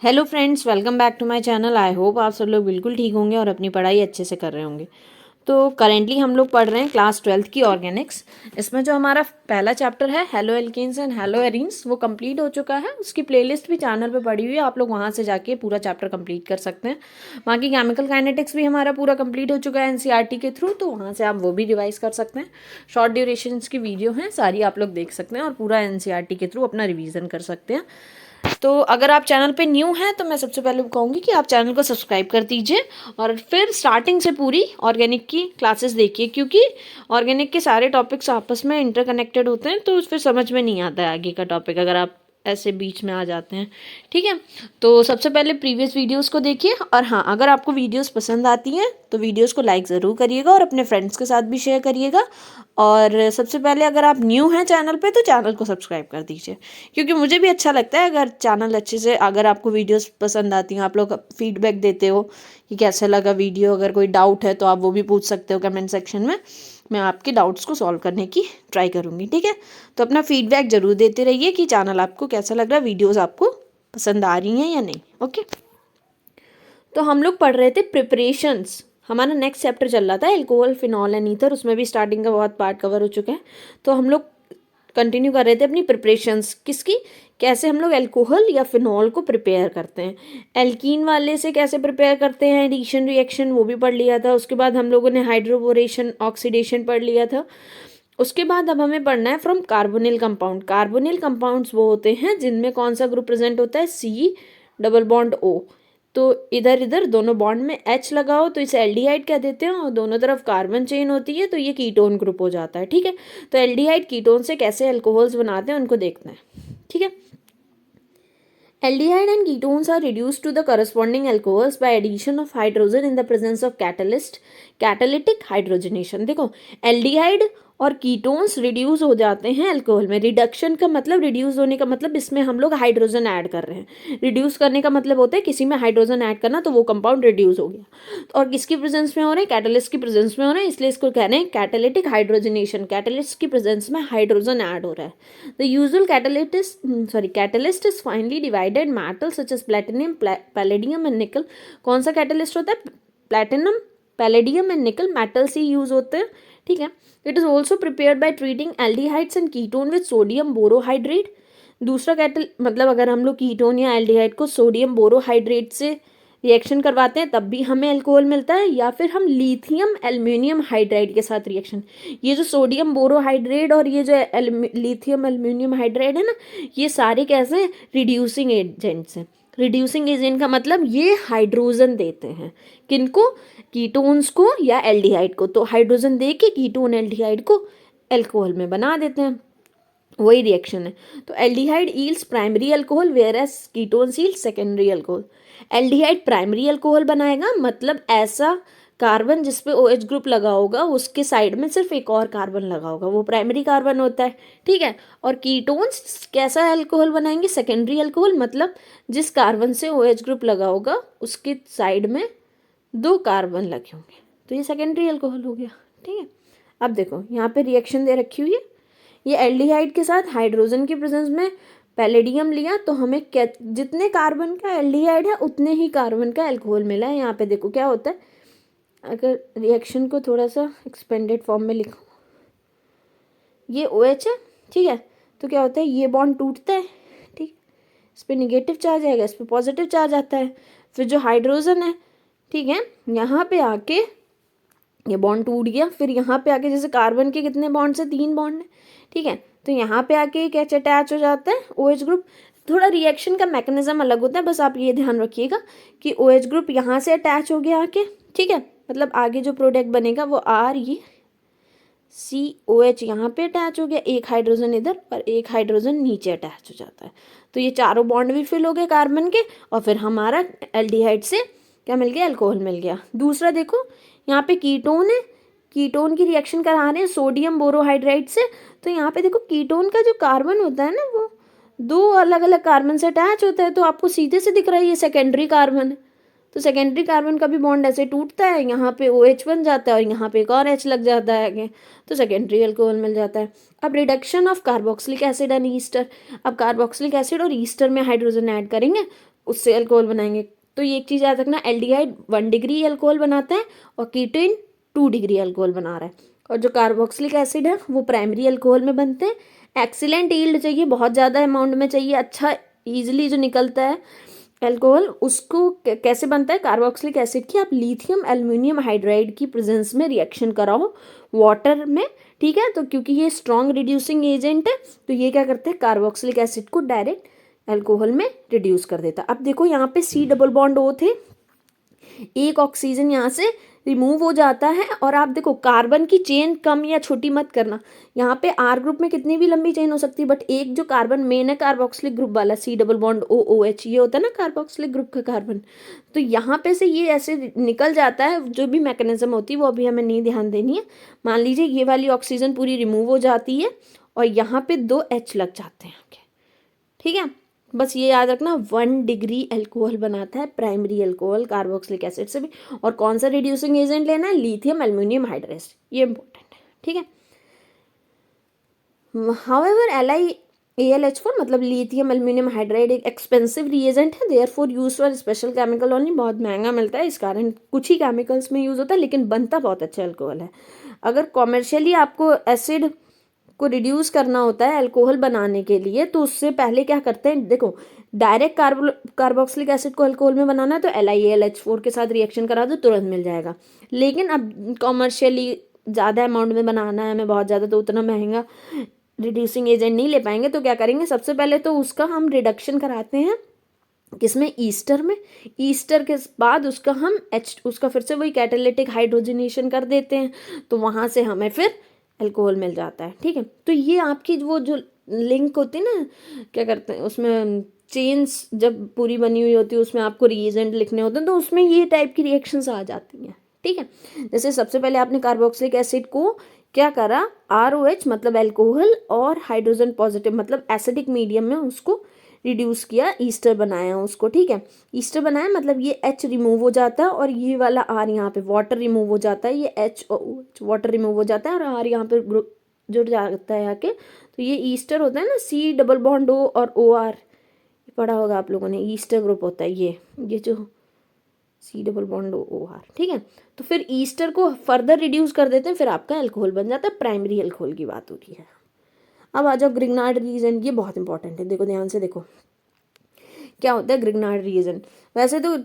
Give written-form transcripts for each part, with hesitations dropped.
Hello friends, welcome back to my channel. I hope आप सब लोग बिल्कुल ठीक होंगे और अपनी पढ़ाई अच्छे से कर रहे होंगे। तो करेंटली हम लोग पढ़ रहे हैं क्लास 12th की ऑर्गेनिक्स। इसमें जो हमारा पहला चैप्टर है haloalkanes and haloarenes वो कंप्लीट हो चुका है। उसकी प्लेलिस्ट भी चैनल पे पड़ी हुई है, आप लोग वहाँ से जाके पूरा चैप्टर कंप्लीट कर सकते हैं। बाकी केमिकल काइनेटिक्स भी हमारा पूरा कंप्लीट हो चुका है एनसीईआरटी के थ्रू, तो वहाँ से आप वो भी रिवाइज कर सकते हैं। शॉर्ट ड्यूरेशंस की वीडियो हैं, सारी आप लोग देख सकते हैं और पूरा एनसीईआरटी के थ्रू अपना रिवीजन कर सकते हैं। तो अगर आप चैनल पे न्यू हैं तो मैं सबसे पहले कहूँगी कि आप चैनल को सब्सक्राइब कर दीजिए और फिर स्टार्टिंग से पूरी ऑर्गेनिक की क्लासेस देखिए, क्योंकि ऑर्गेनिक के सारे टॉपिक्स आपस में इंटरकनेक्टेड होते हैं, तो फिर समझ में नहीं आता है आगे का टॉपिक अगर आप ऐसे बीच में आ जाते हैं। ठीक है, तो सबसे पहले प्रीवियस वीडियोस को देखिए और हाँ, अगर आपको वीडियोस पसंद आती हैं तो वीडियोस को लाइक ज़रूर करिएगा और अपने फ्रेंड्स के साथ भी शेयर करिएगा। और सबसे पहले अगर आप न्यू हैं चैनल पे तो चैनल को सब्सक्राइब कर दीजिए, क्योंकि मुझे भी अच्छा लगता है अगर चैनल अच्छे से, अगर आपको वीडियोस पसंद आती हैं, आप लोग फीडबैक देते हो कि कैसा लगा वीडियो। अगर कोई डाउट है तो आप वो भी पूछ सकते हो कमेंट सेक्शन में, मैं आपके डाउट्स को सॉल्व करने की ट्राई करूँगी। ठीक है, तो अपना फीडबैक ज़रूर देते रहिए कि चैनल आपको कैसा लग रहा है, वीडियोज़ आपको पसंद आ रही हैं या नहीं। ओके, तो हम लोग पढ़ रहे थे प्रिपरेशंस। हमारा नेक्स्ट चैप्टर चल रहा था एल्कोहल, फिनॉल एंड ईथर। उसमें भी स्टार्टिंग का बहुत पार्ट कवर हो चुका है, तो हम लोग कंटिन्यू कर रहे थे अपनी प्रिपरेशंस किसकी, कैसे हम लोग एल्कोहल या फिनॉल को प्रिपेयर करते हैं। एल्कीन वाले से कैसे प्रिपेयर करते हैं, एडिशन रिएक्शन, वो भी पढ़ लिया था। उसके बाद हम लोगों ने हाइड्रोबोरेशन, ऑक्सीडेशन पढ़ लिया था। उसके बाद अब हमें पढ़ना है from carbonyl compound. Carbonyl compounds वो होते हैं जिनमें कौन सा ग्रुप प्रेजेंट होता है, सी डबल बॉन्ड ओ। तो इधर इधर दोनों बॉन्ड में एच लगाओ तो इसे एल्डिहाइड कह देते हैं, और दोनों तरफ कार्बन चेन होती है तो ये कीटोन ग्रुप हो जाता है। ठीक है, तो एल्डिहाइड कीटोन से कैसे अल्कोहल्स बनाते हैं उनको देखना है। ठीक है, aldehyde and ketones are reduced to the corresponding alcohols by addition of hydrogen in the presence of catalyst, catalytic hydrogenation। देखो, aldehyde और कीटोन्स रिड्यूस हो जाते हैं अल्कोहल में। रिडक्शन का मतलब, रिड्यूस होने का मतलब इसमें हम लोग हाइड्रोजन ऐड कर रहे हैं। रिड्यूस करने का मतलब होता है किसी में हाइड्रोजन ऐड करना, तो वो कंपाउंड रिड्यूस हो गया। और किसकी प्रेजेंस में हो रहे हैं, कैटलिस्ट की प्रेजेंस में हो रहे हैं, इसलिए इसको कह रहे हैं कैटालिटिक हाइड्रोजनेशन। कैटलिस्ट की प्रेजेंस में हाइड्रोजन ऐड हो रहा है। The usual catalyst is finally divided metal such as platinum, palladium and nickel. कौन सा कैटलिस्ट होता है, platinum, palladium and nickel, metal से यूज होते हैं। ठीक है, it is also prepared by treating aldehydes and ketone with sodium borohydrate. दूसरा मतलब अगर हम लोग कीटोन या एल्डिहाइड को सोडियम बोरोहाइड्रेट से रिएक्शन करवाते हैं तब भी हमें अल्कोहल मिलता है, या फिर हम लिथियम एल्यूमिनियम हाइड्राइड के साथ रिएक्शन, ये जो सोडियम बोरोहाइड्रेट और ये जो लिथियम एल्यूमिनियम हाइड्राइड है ना, ये सारे कैसे हैं, रिड्यूसिंग एजेंट्स हैं। रिड्यूसिंग एजेंट का मतलब ये हाइड्रोजन देते हैं, किनको, कीटोन्स को या एल्डिहाइड को। तो हाइड्रोजन दे के कीटोन एल्डिहाइड को अल्कोहल में बना देते हैं, वही रिएक्शन है। तो aldehyde yields primary alcohol whereas ketones yield secondary alcohol. Aldehyde primary alcohol बनाएगा, मतलब ऐसा कार्बन जिसपे OH ग्रुप लगा होगा उसके साइड में सिर्फ एक और कार्बन लगा होगा, वो प्राइमरी कार्बन होता है। ठीक है, और कीटोन्स कैसा अल्कोहल बनाएंगे, सेकेंडरी अल्कोहल, मतलब जिस कार्बन से OH ग्रुप लगा होगा उसके साइड में दो कार्बन लगे होंगे, तो ये सेकेंडरी अल्कोहल हो गया। ठीक है, अब देखो यहाँ पे रिएक्शन दे रखी हुई है, ये एल्डिहाइड के साथ हाइड्रोजन की प्रेजेंस में पैलेडियम लिया तो हमें जितने कार्बन का एल्डिहाइड है उतने ही कार्बन का अल्कोहल मिला है। यहाँ पे देखो क्या होता है, अगर रिएक्शन को थोड़ा सा एक्सपेंडेड फॉर्म में लिखो, ये OH है। ठीक है, तो क्या होता है, ये बॉन्ड टूटता है। ठीक, इस पर निगेटिव चार्ज आएगा, इस पर पॉजिटिव चार्ज आता है। फिर जो हाइड्रोजन है, ठीक है, यहाँ पे आके ये बॉन्ड टूट गया। फिर यहाँ पे आके, जैसे कार्बन के कितने बॉन्ड से, 3 बॉन्ड है। ठीक है, तो यहाँ पे आके एक H अटैच हो जाता है, OH ग्रुप। थोड़ा रिएक्शन का मैकेनिज्म अलग होता है, बस आप ये ध्यान रखिएगा कि OH ग्रुप यहाँ से अटैच हो गया आके। ठीक है, मतलब आगे जो प्रोडक्ट बनेगा वो ये COH यहाँ पे अटैच हो गया, एक हाइड्रोजन इधर और एक हाइड्रोजन नीचे अटैच हो जाता है। तो ये चारों बॉन्ड भी फिल हो गए कार्बन के, और फिर हमारा एल्डिहाइड से क्या मिल गया, अल्कोहल मिल गया। दूसरा देखो, यहाँ पे कीटोन है, कीटोन की रिएक्शन करा रहे हैं सोडियम बोरोहाइड्राइड से। तो यहाँ पे देखो, कीटोन का जो कार्बन होता है ना, वो 2 अलग अलग कार्बन से अटैच होता है, तो आपको सीधे से दिख रहा है ये सेकेंडरी कार्बन है। तो सेकेंडरी कार्बन का भी बॉन्ड ऐसे टूटता है, यहाँ पे OH बन जाता है और यहाँ पे एक और H लग जाता है आगे, तो सेकेंडरी अल्कोहल मिल जाता है। अब reduction of carboxylic acid and Easter, अब कार्बोक्सिलिक एसिड और ईस्टर में हाइड्रोजन ऐड करेंगे उससे अल्कोहल बनाएंगे। तो ये एक चीज़ याद रखना, एल्डिहाइड 1 डिग्री अल्कोहल बनाता है और कीटोन 2 डिग्री अल्कोहल बना रहा है। और जो कार्बोक्सिलिक एसिड है वो प्राइमरी अल्कोहल में बनते हैं। एक्सीलेंट यील्ड चाहिए, बहुत ज़्यादा अमाउंट में चाहिए, अच्छा ईजिली जो निकलता है अल्कोहल, उसको कैसे बनता है कार्बोक्सिलिक एसिड की, आप लिथियम एल्युमिनियम हाइड्राइड की प्रेजेंस में रिएक्शन कराओ वाटर में, ठीक है। तो क्योंकि ये स्ट्रॉन्ग रिड्यूसिंग एजेंट है तो ये क्या करते हैं कार्बोक्सिलिक एसिड को डायरेक्ट अल्कोहल में रिड्यूस कर देता। अब देखो यहाँ पे C डबल बॉन्ड O थे, एक ऑक्सीजन यहाँ से रिमूव हो जाता है। और आप देखो कार्बन की चेन कम या छोटी मत करना, यहाँ पे R ग्रुप में कितनी भी लंबी चेन हो सकती है, बट एक जो कार्बन मेन है कार्बोक्सिलिक ग्रुप वाला C डबल बॉन्ड OOH, ये होता है ना कार्बोक्सिलिक ग्रुप का कार्बन, तो यहाँ पे से ये ऐसे निकल जाता है। जो भी मैकेनिज्म होती है वो अभी हमें नहीं ध्यान देनी है। मान लीजिए ये वाली ऑक्सीजन पूरी रिमूव हो जाती है और यहाँ पे 2 H लग जाते हैं आपके, ठीक है। बस ये याद रखना 1 डिग्री अल्कोहल बनाता है प्राइमरी अल्कोहल कार्बोक्सिलिक एसिड से भी। और कौन सा रिड्यूसिंग एजेंट लेना है, लिथियम एल्युमिनियम हाइड्राइड, ये इंपॉर्टेंट है, ठीक है। हाउएवर AlH4 मतलब लिथियम एल्युमिनियम हाइड्राइड एक एक्सपेंसिव रिएजेंट है, therefore use for special chemical only, बहुत महंगा मिलता है, इस कारण कुछ ही केमिकल्स में यूज होता है, लेकिन बनता बहुत अच्छा अल्कोहल है। अगर कॉमर्शियली आपको एसिड को रिड्यूस करना होता है अल्कोहल बनाने के लिए तो उससे पहले क्या करते हैं, देखो डायरेक्ट कार्बोक्सिलिक एसिड को अल्कोहल में बनाना है तो LiAlH4 के साथ रिएक्शन करा दो, तुरंत मिल जाएगा। लेकिन अब कॉमर्शियली ज़्यादा अमाउंट में बनाना है हमें बहुत ज़्यादा, तो उतना महंगा रिड्यूसिंग एजेंट नहीं ले पाएंगे, तो क्या करेंगे सबसे पहले तो उसका हम रिडक्शन कराते हैं किसमें, ईस्टर में। ईस्टर के बाद उसका हम उसका फिर से वही कैटालिटिक हाइड्रोजनेशन कर देते हैं, तो वहाँ से हमें फिर अल्कोहल मिल जाता है, ठीक है। तो ये आपकी वो जो लिंक होती है ना, क्या करते हैं उसमें चेन्स जब पूरी बनी हुई होती है उसमें आपको रिएजेंट लिखने होते हैं, तो उसमें ये टाइप की रिएक्शंस आ जाती हैं, ठीक है। जैसे सबसे पहले आपने कार्बोक्सिलिक एसिड को क्या करा, ROH मतलब अल्कोहल और हाइड्रोजन पॉजिटिव मतलब एसिडिक मीडियम में उसको रिड्यूस किया, ईस्टर बनाया उसको, ठीक है। ईस्टर बनाया मतलब ये H रिमूव हो जाता है और ये वाला R यहाँ पे वाटर रिमूव हो जाता है, ये H वाटर रिमूव हो जाता है और R यहाँ पे ग्रुप जुड़ जाता है आके, तो ये ईस्टर होता है ना, C डबल बॉन्ड O और OR पढ़ा होगा आप लोगों ने, ईस्टर ग्रुप होता है ये जो C डबल बॉन्ड OR, ठीक है। तो फिर ईस्टर को फर्दर रिड्यूस कर देते हैं, फिर आपका अल्कोहल बन जाता है, प्राइमरी अल्कोहल की बात हो रही है। अब आ जाओ ग्रिग्नार्ड रीजन, ये बहुत इंपॉर्टेंट है, देखो ध्यान से देखो क्या होता है ग्रिग्नार्ड रीजन। वैसे तो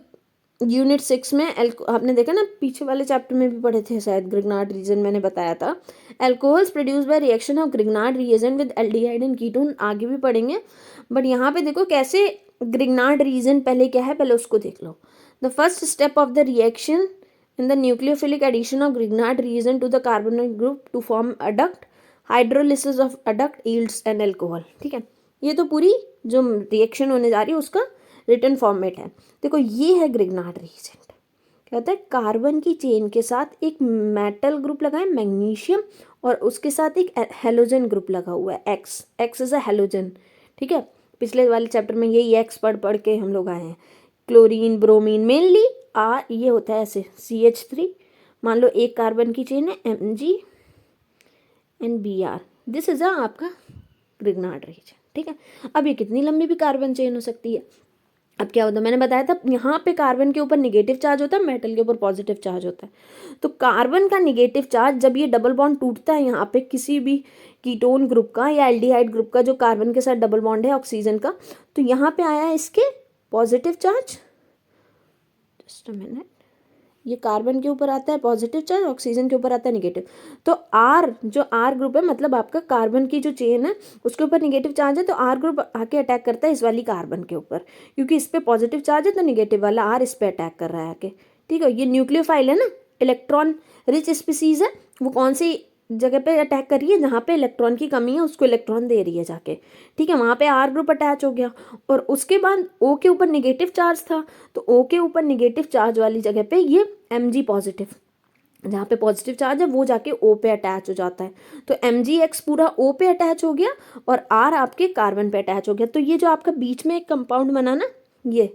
यूनिट 6 में आपने देखा ना, पीछे वाले चैप्टर में भी पढ़े थे शायद, ग्रिग्नार्ड रीजन मैंने बताया था। Alcohols produce by reaction of Grignard reason with aldehyde and ketone, आगे भी पढ़ेंगे, बट यहाँ पे देखो कैसे ग्रिग्नार्ड रीजन पहले क्या है, पहले उसको देख लो। The first step of the reaction in the nucleophilic addition of Grignard reagent to the carbonyl group to form adduct, hydrolysis of adduct yields an alcohol, ठीक है। ये तो पूरी जो रिएक्शन होने जा रही है उसका रिटर्न फॉर्मेट है। देखो ये है ग्रिग्नार्ड रीजेंट, क्या होता है कार्बन की चेन के साथ एक मेटल ग्रुप लगा है मैग्नीशियम और उसके साथ एक हेलोजन ग्रुप लगा हुआ है, एक्स इज अ हेलोजन, ठीक है। पिछले वाले चैप्टर में यही एक्स पढ़ के हम लोग आए हैं। क्लोरीन ब्रोमीन मेनली ये होता है ऐसे CH3, मान लो एक कार्बन की चेन है Mg and Br, this is आपका ग्रिग्नार्ड रीजन, ठीक है। अब ये कितनी लंबी भी कार्बन चेन हो सकती है। अब क्या होता है, मैंने बताया था यहाँ पे कार्बन के ऊपर निगेटिव चार्ज होता है, मेटल के ऊपर पॉजिटिव चार्ज होता है। तो कार्बन का निगेटिव चार्ज जब ये डबल बॉन्ड टूटता है यहाँ पे किसी भी कीटोन ग्रुप का या एल्डिहाइड ग्रुप का जो कार्बन के साथ डबल बॉन्ड है ऑक्सीजन का, तो यहाँ पे आया है इसके positive charge, just a minute, ये कार्बन के ऊपर आता है पॉजिटिव चार्ज, ऑक्सीजन के ऊपर आता है निगेटिव। तो R जो R ग्रुप है मतलब आपका कार्बन की जो चेन है उसके ऊपर निगेटिव चार्ज है, तो R ग्रुप आके अटैक करता है इस वाली कार्बन के ऊपर, क्योंकि इस पे पॉजिटिव चार्ज है तो निगेटिव वाला R इस पे अटैक कर रहा है आके, ठीक है। ये न्यूक्लियोफाइल है ना, इलेक्ट्रॉन रिच स्पीसीज है, वो कौन सी जगह पे अटैक कर रही है, जहाँ पे इलेक्ट्रॉन की कमी है उसको इलेक्ट्रॉन दे रही है जाके, ठीक है। वहाँ पे R ग्रुप अटैच हो गया और उसके बाद O के ऊपर निगेटिव चार्ज था, तो O के ऊपर निगेटिव चार्ज वाली जगह पे ये Mg पॉजिटिव, जहाँ पे पॉजिटिव चार्ज है वो जाके O पे अटैच हो जाता है, तो MgX पूरा O पे अटैच हो गया और R आपके कार्बन पे अटैच हो गया। तो ये जो आपका बीच में एक कंपाउंड बना ना, ये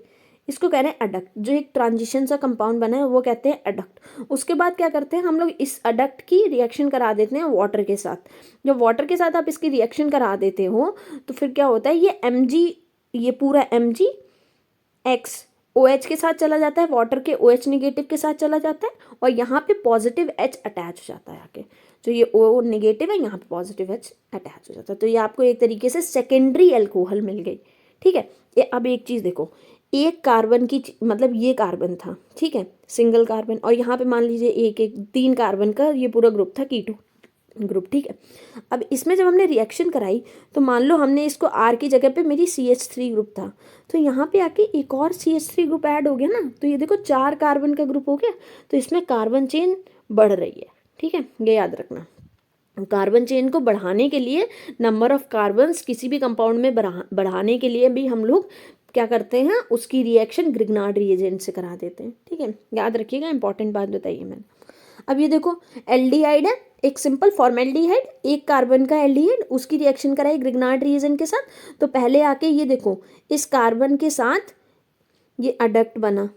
इसको कह रहे हैं अडक्ट, जो एक ट्रांजिशन सा कंपाउंड बना है वो कहते हैं अडक्ट। उसके बाद क्या करते हैं हम लोग, इस अडक्ट की रिएक्शन करा देते हैं वाटर के साथ। जब वाटर के साथ आप इसकी रिएक्शन करा देते हो तो फिर क्या होता है, ये Mg, ये पूरा Mg X OH के साथ चला जाता है, वाटर के OH निगेटिव के साथ चला जाता है और यहाँ पे पॉजिटिव H अटैच हो जाता है आके, जो ये O निगेटिव है यहाँ पे पॉजिटिव H अटैच हो जाता है। तो ये आपको एक तरीके से सेकेंडरी अल्कोहल मिल गई, ठीक है। ये अब एक चीज़ देखो, एक कार्बन की मतलब ये कार्बन था, ठीक है, सिंगल कार्बन, और यहाँ पे मान लीजिए एक एक 3 कार्बन का ये पूरा ग्रुप था, कीटो ग्रुप, ठीक है। अब इसमें जब हमने रिएक्शन कराई तो मान लो हमने इसको R की जगह पे मेरी CH3 ग्रुप था, तो यहाँ पे आके एक और CH3 ग्रुप ऐड हो गया ना, तो ये देखो 4 कार्बन का ग्रुप हो गया, तो इसमें कार्बन चेन बढ़ रही है, ठीक है, ये याद रखना। कार्बन चेन को बढ़ाने के लिए, नंबर ऑफ कार्बन्स किसी भी कंपाउंड में बढ़ाने के लिए भी हम लोग क्या करते हैं, उसकी रिएक्शन ग्रिग्नार्ड रिएजेंट से करा देते हैं, ठीक है, याद रखिएगा, इंपॉर्टेंट बात बताइए मैंने। अब ये देखो एल्डिहाइड है, एक सिंपल फॉर्मेल्डिहाइड, एक कार्बन का एल्डिहाइड, उसकी रिएक्शन कराई ग्रिग्नार्ड रिएजेंट के साथ, तो पहले आके ये देखो इस कार्बन के साथ ये अडक्ट बना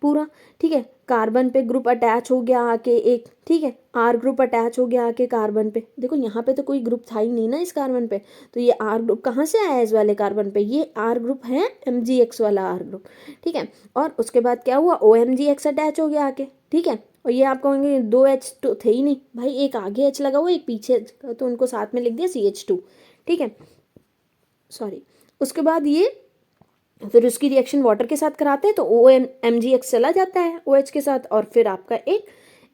पूरा, ठीक है, कार्बन पे ग्रुप अटैच हो गया आके एक, ठीक है, आर ग्रुप अटैच हो गया आके कार्बन पे, देखो यहाँ पे तो कोई ग्रुप था ही नहीं ना इस कार्बन पे, तो ये आर ग्रुप कहाँ से आया इस वाले कार्बन पे, ये आर ग्रुप है, MgX वाला आर ग्रुप, ठीक है। और उसके बाद क्या हुआ, OMgX अटैच हो गया आके, ठीक है, और ये आप कहोगे 2 H तो थे ही नहीं भाई, एक आगे H लगा हुआ एक पीछे, तो उनको साथ में लिख दिया CH2, ठीक है, सॉरी। उसके बाद ये फिर उसकी रिएक्शन वाटर के साथ कराते हैं तो OMgX चला जाता है OH के साथ, और फिर आपका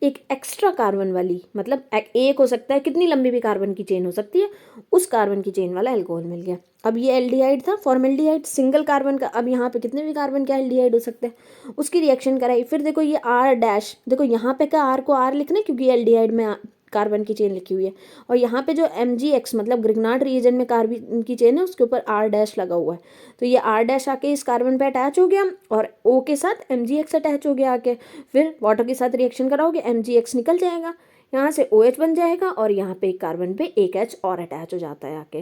एक एक्स्ट्रा कार्बन वाली, मतलब एक हो सकता है, कितनी लंबी भी कार्बन की चेन हो सकती है, उस कार्बन की चेन वाला एल्कोहल मिल गया। अब ये एल्डिहाइड था, फॉर्मेल्डिहाइड, सिंगल कार्बन का, अब यहाँ पे कितने भी कार्बन का एल्डिहाइड हो सकते हैं, उसकी रिएक्शन कराई, फिर देखो ये R डैश, देखो यहाँ पे का R को R लिखना है क्योंकि एल्डिहाइड में कार्बन की चेन लिखी हुई है, और यहाँ पे जो MgX मतलब ग्रिग्नार्ड रिएजेंट में कार्बन की चेन है उसके ऊपर R डैश लगा हुआ है, तो ये R डैश आके इस कार्बन पे अटैच हो गया और O के साथ MgX अटैच हो गया आके, फिर वाटर के साथ रिएक्शन कराओगे MgX निकल जाएगा, यहाँ से OH बन जाएगा और यहाँ पे एक कार्बन पे एक H और अटैच हो जाता है आके,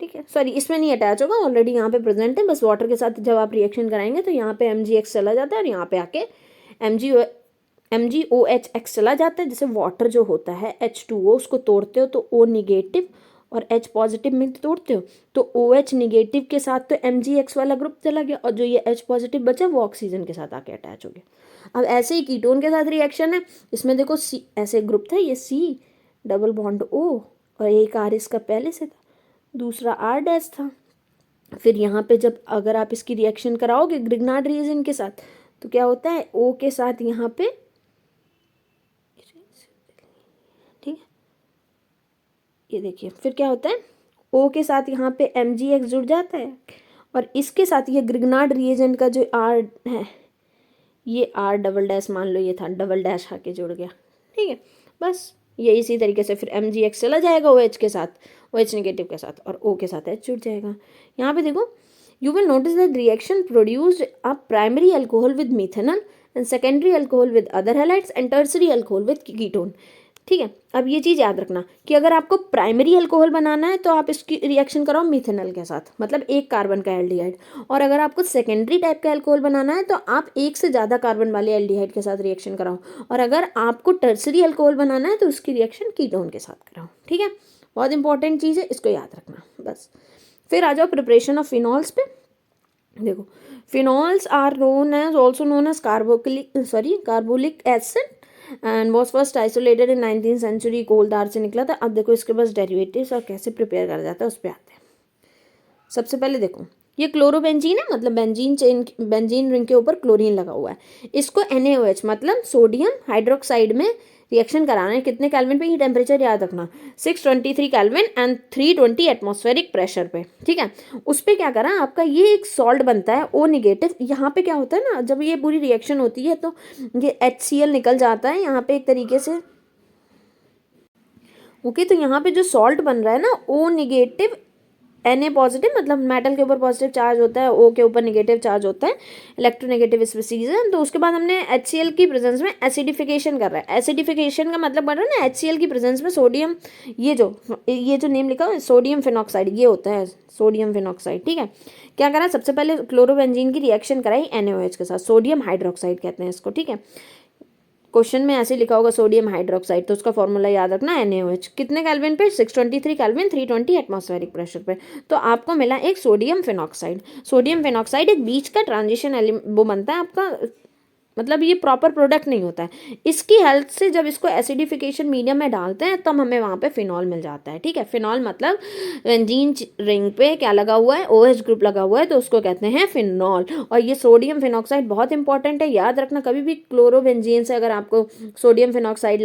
ठीक है, सॉरी इसमें नहीं अटैच होगा, ऑलरेडी यहाँ पे प्रेजेंट है, बस वाटर के साथ जब आप रिएक्शन कराएंगे तो यहाँ पे MgX चला जाता है और यहाँ पे आके MgOHX चला जाता है। जैसे वाटर जो होता है H2O, उसको तोड़ते हो तो O निगेटिव और H पॉजिटिव में तोड़ते हो तो OH निगेटिव के साथ तो MgX वाला ग्रुप चला गया, और जो ये H पॉजिटिव बचा वो ऑक्सीजन के साथ आके अटैच हो गया। अब ऐसे ही कीटोन के साथ रिएक्शन है, इसमें देखो C ऐसे ग्रुप था, ये C डबल बॉन्ड O और एक R इसका पहले से था, दूसरा R डैश था। फिर यहाँ पे जब अगर आप इसकी रिएक्शन कराओगे ग्रिग्नार्ड रिएजेंट के साथ तो क्या होता है, O के साथ यहाँ पे, ठीक है, ये देखिए फिर क्या होता है, O के साथ यहाँ पे MgX जुड़ जाता है और इसके साथ ये ग्रिग्नार्ड रिएजेंट का जो R है, ये R डबल डैश मान लो ये था, डबल डैश आके जुड़ गया, ठीक है, बस ये इसी तरीके से फिर MgX चला जाएगा OH के साथ, OH नेगेटिव के साथ, और O के साथ H जुड़ जाएगा। यहाँ पे देखो you will notice that reaction produced a primary alcohol with methanol and secondary alcohol with other halides and tertiary alcohol with ketone, ठीक है। अब ये चीज़ याद रखना कि अगर आपको प्राइमरी अल्कोहल बनाना है तो आप इसकी रिएक्शन कराओ मिथेनॉल के साथ, मतलब एक कार्बन का एल्डिहाइड, और अगर आपको सेकेंडरी टाइप का अल्कोहल बनाना है तो आप एक से ज़्यादा कार्बन वाले एल्डिहाइड के साथ रिएक्शन कराओ, और अगर आपको टर्सरी अल्कोहल बनाना है तो उसकी रिएक्शन कीटोन के साथ कराओ, ठीक है। बहुत इंपॉर्टेंट चीज़ है, इसको याद रखना बस। फिर आ जाओ प्रिपरेशन ऑफ फिनॉल्स पे। देखो phenols are known as also known as carbolic acid and was first isolated in 19th century, कोलदार से निकला था। अब देखो इसके पास डेरिवेटिव्स और कैसे प्रिपेयर करा जाता है उस पर आते हैं। सबसे पहले देखो ये क्लोरोबेंजीन है, मतलब बेंजीन रिंग के ऊपर क्लोरीन लगा हुआ है, इसको NaOH मतलब सोडियम हाइड्रोक्साइड में रिएक्शन कराना है। कितने केल्विन पे, ये टेम्परेचर याद रखना 623 केल्विन एंड 320 एटमॉस्फेरिक प्रेशर पे, ठीक है। उस पर क्या करा आपका, ये एक सॉल्ट बनता है O निगेटिव। यहाँ पे क्या होता है ना, जब ये पूरी रिएक्शन होती है तो ये HCl निकल जाता है यहाँ पे एक तरीके से, ओके। तो यहाँ पे जो सॉल्ट बन रहा है ना O निगेटिव Na पॉजिटिव, मतलब मेटल के ऊपर पॉजिटिव चार्ज होता है, O के ऊपर नेगेटिव चार्ज होता है, इलेक्ट्रोनेगेटिव स्पीसीज है। तो उसके बाद हमने HCl की प्रेजेंस में एसिडिफिकेशन कर रहा है। एसिडिफिकेशन का मतलब बन रहा है ना HCl की प्रेजेंस में सोडियम, ये जो नेम लिखा है सोडियम फिनॉक्साइड, ये होता है सोडियम फिनॉक्साइड, ठीक है। क्या करा, सबसे पहले क्लोरोबेंजीन की रिएक्शन कराई NaOH के साथ, सोडियम हाइड्रोक्साइड कहते हैं इसको, ठीक है। क्वेश्चन में ऐसे लिखा होगा सोडियम हाइड्रोक्साइड, तो उसका फॉर्मूला याद रखना NaOH। कितने केल्विन पे? 623 केल्विन, 320 एटमॉस्फेरिक प्रेशर पे। तो आपको मिला एक सोडियम फिनॉक्साइड। सोडियम फिनॉक्साइड एक बीच का ट्रांजिशन वो बनता है आपका, मतलब ये प्रॉपर प्रोडक्ट नहीं होता है। इसकी हेल्प से जब इसको एसिडिफिकेशन मीडियम में डालते हैं तब हमें वहाँ पे फिनॉल मिल जाता है। ठीक है, फिनॉल मतलब बेंजीन रिंग पे क्या लगा हुआ है? OH ग्रुप लगा हुआ है, तो उसको कहते हैं फिनॉल। और ये सोडियम फिनॉक्साइड बहुत इंपॉर्टेंट है, याद रखना। कभी भी क्लोरोबेंजीन से अगर आपको सोडियम फिनॉक्साइड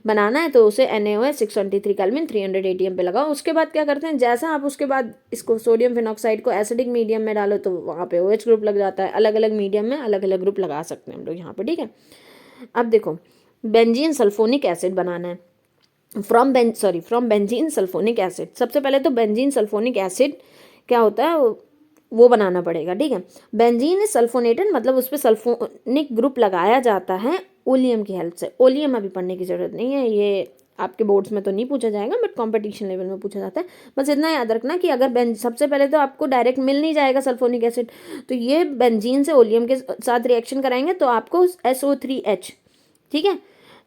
बनाना है तो उसे NaOH 623 केल्विन 300 ATM पे लगाओ। उसके बाद क्या करते हैं, जैसा आप उसके बाद इसको सोडियम फिनॉक्साइड को एसिडिक मीडियम में डालो तो वहाँ पे OH ग्रुप लग जाता है। अलग अलग मीडियम में अलग अलग ग्रुप लगा सकते हैं हम लोग यहाँ पे। ठीक है, अब देखो बेंजीन सल्फोनिक एसिड बनाना है फ्रॉम बेंजीन सल्फोनिक एसिड। सबसे पहले तो बेंजीन सल्फोनिक एसिड क्या होता है वो बनाना पड़ेगा। ठीक है, बेंजीन इज सल्फोनेटेड, मतलब उस पर सल्फोनिक ग्रुप लगाया जाता है ओलियम की हेल्प से। ओलियम अभी पढ़ने की जरूरत नहीं है, ये आपके बोर्ड्स में तो नहीं पूछा जाएगा, बट कंपटीशन लेवल में पूछा जाता है। बस इतना याद रखना कि अगर सबसे पहले तो आपको डायरेक्ट मिल नहीं जाएगा सल्फोनिक एसिड, तो ये बेंजीन से ओलियम के साथ रिएक्शन कराएंगे तो आपको SO3H, ठीक है,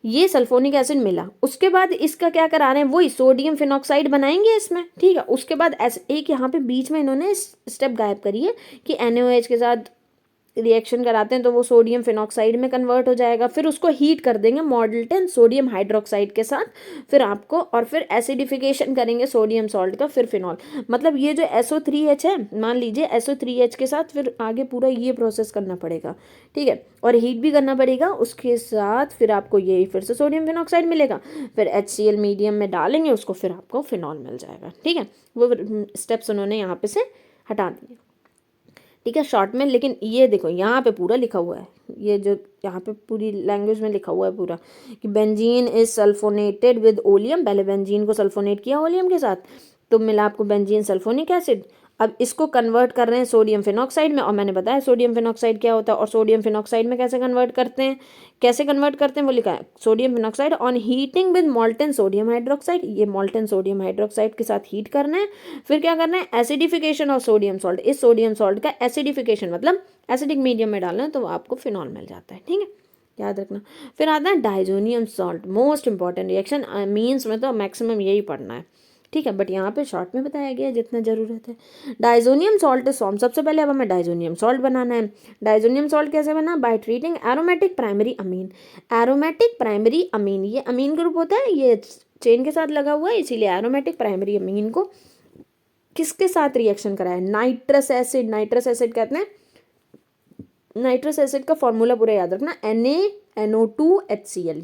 ये सल्फोनिक एसिड मिला। उसके बाद इसका क्या करा रहे हैं, वही सोडियम फिनॉक्साइड बनाएंगे इसमें। ठीक है, उसके बाद एक यहाँ पे बीच में इन्होंने स्टेप गायब करी है कि NaOH के साथ रिएक्शन कराते हैं तो वो सोडियम फिनॉक्साइड में कन्वर्ट हो जाएगा। फिर उसको हीट कर देंगे मॉडल्टन सोडियम हाइड्रोक्साइड के साथ, फिर आपको, और फिर एसिडिफिकेशन करेंगे सोडियम सॉल्ट का, फिर फिनॉल। मतलब ये जो SO3H है, मान लीजिए SO3H के साथ फिर आगे पूरा ये प्रोसेस करना पड़ेगा। ठीक है, और हीट भी करना पड़ेगा उसके साथ। फिर आपको ये फिर से सोडियम फिनॉक्साइड मिलेगा, फिर HCl मीडियम में डालेंगे उसको, फिर आपको फिनॉल मिल जाएगा। ठीक है, वो स्टेप्स उन्होंने यहाँ पे से हटा दिए। ठीक है, शॉर्ट में। लेकिन ये देखो यहाँ पे पूरा लिखा हुआ है, ये जो यहाँ पे पूरी लैंग्वेज में लिखा हुआ है पूरा कि benzene is sulphonated with oleum. पहले बेंजीन को सल्फोनेट किया ओलियम के साथ तो मिला आपको बेंजीन सल्फोनिक एसिड। अब इसको कन्वर्ट कर रहे हैं सोडियम फिनॉक्साइड में, और मैंने बताया सोडियम फिनॉक्साइड क्या होता है और सोडियम फिनॉक्साइड में कैसे कन्वर्ट करते हैं वो लिखा है। Sodium phenoxide on heating with मॉल्टन sodium hydroxide, ये मॉल्टन सोडियम हाइड्रोक्साइड के साथ हीट करना है। फिर क्या करना है, एसिडिफिकेशन ऑफ सोडियम सॉल्ट। इस सोडियम सॉल्ट का एसिडिफिकेशन मतलब एसिडिक मीडियम में डालना है तो आपको फिनॉल मिल जाता है। ठीक है, याद रखना। फिर आता है diazonium salt, most important reaction. Means में तो मैक्सिमम यही पढ़ना है। ठीक है, बट यहाँ पे शॉर्ट में बताया गया है जितना ज़रूरत है। डाइजोनियम सॉल्ट इज फॉर्म, सबसे पहले अब हमें डाइजोनियम सॉल्ट बनाना है। डाइजोनियम सॉल्ट कैसे बना, by treating aromatic primary amine. Aromatic primary amine, ये अमीन ग्रुप होता है, ये चेन के साथ लगा हुआ है, इसीलिए एरोमेटिक प्राइमरी अमीन को किसके साथ रिएक्शन कराया, नाइट्रस एसिड। नाइट्रस एसिड कहते हैं, नाइट्रस एसिड का फॉर्मूला पूरा याद रखना, NaNO2HCl,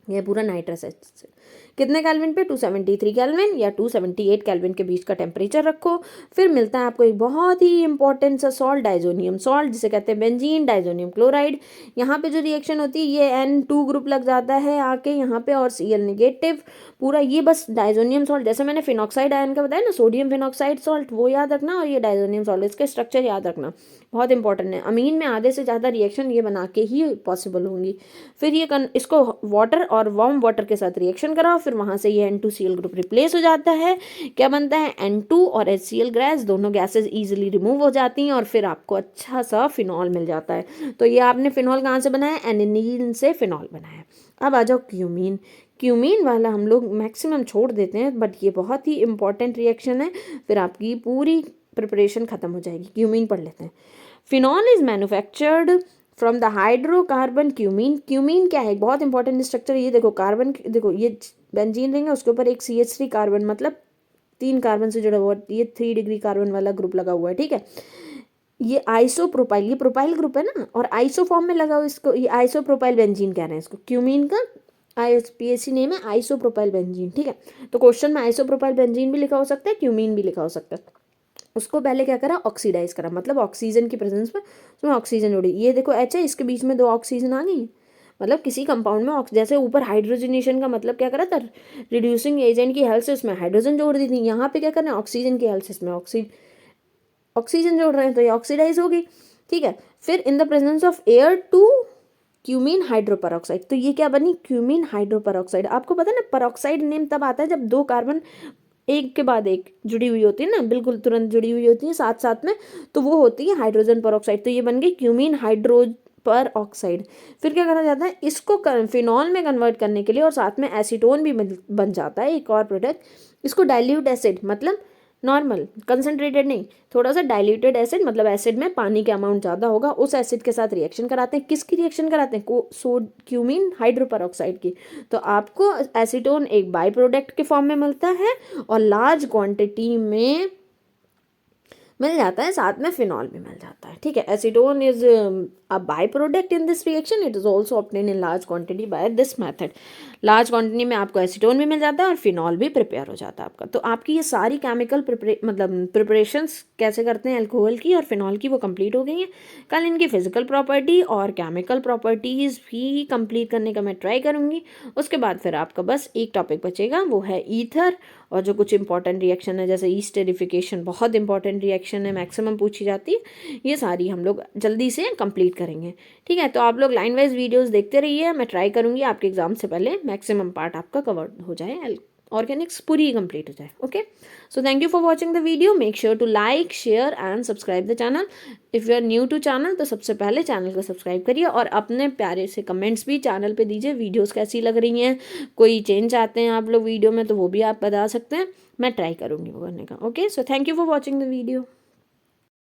ये पूरा नाइट्रस एसिड। कितने केल्विन पे, 273 केल्विन या 278 केल्विन के बीच का टेम्परेचर रखो। फिर मिलता है आपको एक बहुत ही इंपॉर्टेंट सा सॉल्ट, डाइजोनियम सॉल्ट, जिसे कहते हैं बेंजीन डाइजोनियम क्लोराइड। यहाँ पे जो रिएक्शन होती है ये N2 ग्रुप लग जाता है आके यहाँ पे, और Cl नेगेटिव पूरा। ये बस डाइजोनियम सॉल्ट, जैसे मैंने फिनॉक्साइड आयन का बताया ना, सोडियम फिनॉक्साइड सॉल्ट, वो याद रखना, और ये डाइजोनियम सॉल्ट, इसके स्ट्रक्चर याद रखना, बहुत इंपॉर्टेंट है। अमीन में आधे से ज़्यादा रिएक्शन ये बना के ही पॉसिबल होंगी। फिर ये इसको वाटर और वार्म वाटर के साथ रिएक्शन कराओ, फिर वहाँ से ये N2Cl ग्रुप रिप्लेस हो जाता है। क्या बनता है, N2 और HCl गैस, दोनों गैसेज ईजिली रिमूव हो जाती हैं और फिर आपको अच्छा सा फिनॉल मिल जाता है। तो ये आपने फिनॉल कहाँ से बनाया, एनिलीन से फिनॉल बनाया। अब आ जाओ क्यूमीन। क्यूमीन वाला हम लोग मैक्सिमम छोड़ देते हैं, बट ये बहुत ही इंपॉर्टेंट रिएक्शन है, फिर आपकी पूरी प्रिपरेशन खत्म हो जाएगी। क्यूमीन पढ़ लेते हैं। Phenol is manufactured from the hydrocarbon cumene. Cumene क्या है, बहुत इंपॉर्टेंट स्ट्रक्चर। ये देखो कार्बन, देखो ये बेंजीन रिंग है, उसके ऊपर एक CH3 कार्बन, मतलब 3 कार्बन से जुड़ा हुआ, ये 3 डिग्री कार्बन वाला ग्रुप लगा हुआ है। ठीक है, ये आइसोप्रोपाइल, ये प्रोपाइल ग्रुप है ना, और आइसो फॉर्म में लगा हुआ, इसको ये आइसोप्रोपाइल बेंजीन कह रहे हैं इसको। क्यूमीन का IUPAC नेम है आइसोप्रोपाइल बेंजीन। ठीक है, तो क्वेश्चन में आइसोप्रोपाइल बेंजीन भी लिखा हो सकता है, क्यूमीन भी लिखा हो सकता है। उसको पहले क्या करा, ऑक्सीडाइज करा, मतलब ऑक्सीजन की प्रेजेंस में उसमें ऑक्सीजन जोड़ी। ये देखो H है, इसके बीच में 2 ऑक्सीजन आ गई। मतलब किसी कंपाउंड में जैसे ऊपर हाइड्रोजनेशन का मतलब क्या करा था, रिड्यूसिंग एजेंट की हेल्प से उसमें हाइड्रोजन जोड़ दी थी। यहाँ पे क्या करना है, ऑक्सीजन की हेल्प से इसमें ऑक्सीजन जोड़ रहे हैं, तो ये ऑक्सीडाइज होगी। ठीक है, फिर in the presence of air to cumene hydroperoxide, तो ये क्या बनी, क्यूमीन हाइड्रोपरऑक्साइड। आपको पता है ना, परऑक्साइड नेम तब आता है जब 2 कार्बन एक के बाद एक जुड़ी हुई होती है ना, बिल्कुल तुरंत जुड़ी हुई होती है साथ साथ में, तो वो होती है हाइड्रोजन परऑक्साइड। तो ये बन गई क्यूमीन हाइड्रो पर ऑक्साइड। फिर क्या करा जाता है, इसको फिनॉल में कन्वर्ट करने के लिए, और साथ में एसीटोन भी बन जाता है एक और प्रोडक्ट। इसको डाइल्यूट एसिड, मतलब नॉर्मल कंसनट्रेटेड नहीं, थोड़ा सा डाइल्यूटेड एसिड, मतलब एसिड में पानी का अमाउंट ज़्यादा होगा, उस एसिड के साथ रिएक्शन कराते हैं। किसकी रिएक्शन कराते हैं, क्यूमीन हाइड्रोपरऑक्साइड की। तो आपको एसीटोन एक बाई प्रोडक्ट के फॉर्म में मिलता है और लार्ज क्वांटिटी में मिल जाता है, साथ में फिनॉल भी मिल जाता है। ठीक है, acetone is a by product in this reaction, it is also obtain in large quantity by this method. Large quantity में आपको एसीटोन भी मिल जाता है और फिनॉल भी प्रिपेयर हो जाता है आपका। तो आपकी ये सारी केमिकल प्रिपरेशंस कैसे करते हैं अल्कोहल की और फिनॉल की, वो कंप्लीट हो गई हैं। कल इनकी फिजिकल प्रॉपर्टी और केमिकल प्रॉपर्टीज़ भी कंप्लीट करने का मैं ट्राई करूँगी। उसके बाद फिर आपका बस एक टॉपिक बचेगा, वो है ईथर, और जो कुछ इंपॉर्टेंट रिएक्शन है जैसे ईस्टरिफिकेशन, बहुत इंपॉर्टेंट रिएक्शन है, मैक्सिमम पूछी जाती है, ये सारी हम लोग जल्दी से कंप्लीट करेंगे। ठीक है, तो आप लोग लाइन वाइज वीडियोस देखते रहिए, मैं ट्राई करूँगी आपके एग्जाम से पहले मैक्सिमम पार्ट आपका कवर हो जाए, ऑर्गेनिक्स पूरी कंप्लीट हो जाए। Okay, so thank you for watching the video. Make sure to like, share and subscribe the channel. If you are new to channel तो सबसे पहले चैनल को सब्सक्राइब करिए और अपने प्यारे से कमेंट्स भी चैनल पे दीजिए, वीडियोस कैसी लग रही हैं, कोई चेंज चाहते हैं आप लोग वीडियो में तो वो भी आप बता सकते हैं, मैं ट्राई करूँगी वो करने का। Okay, so thank you for watching the video.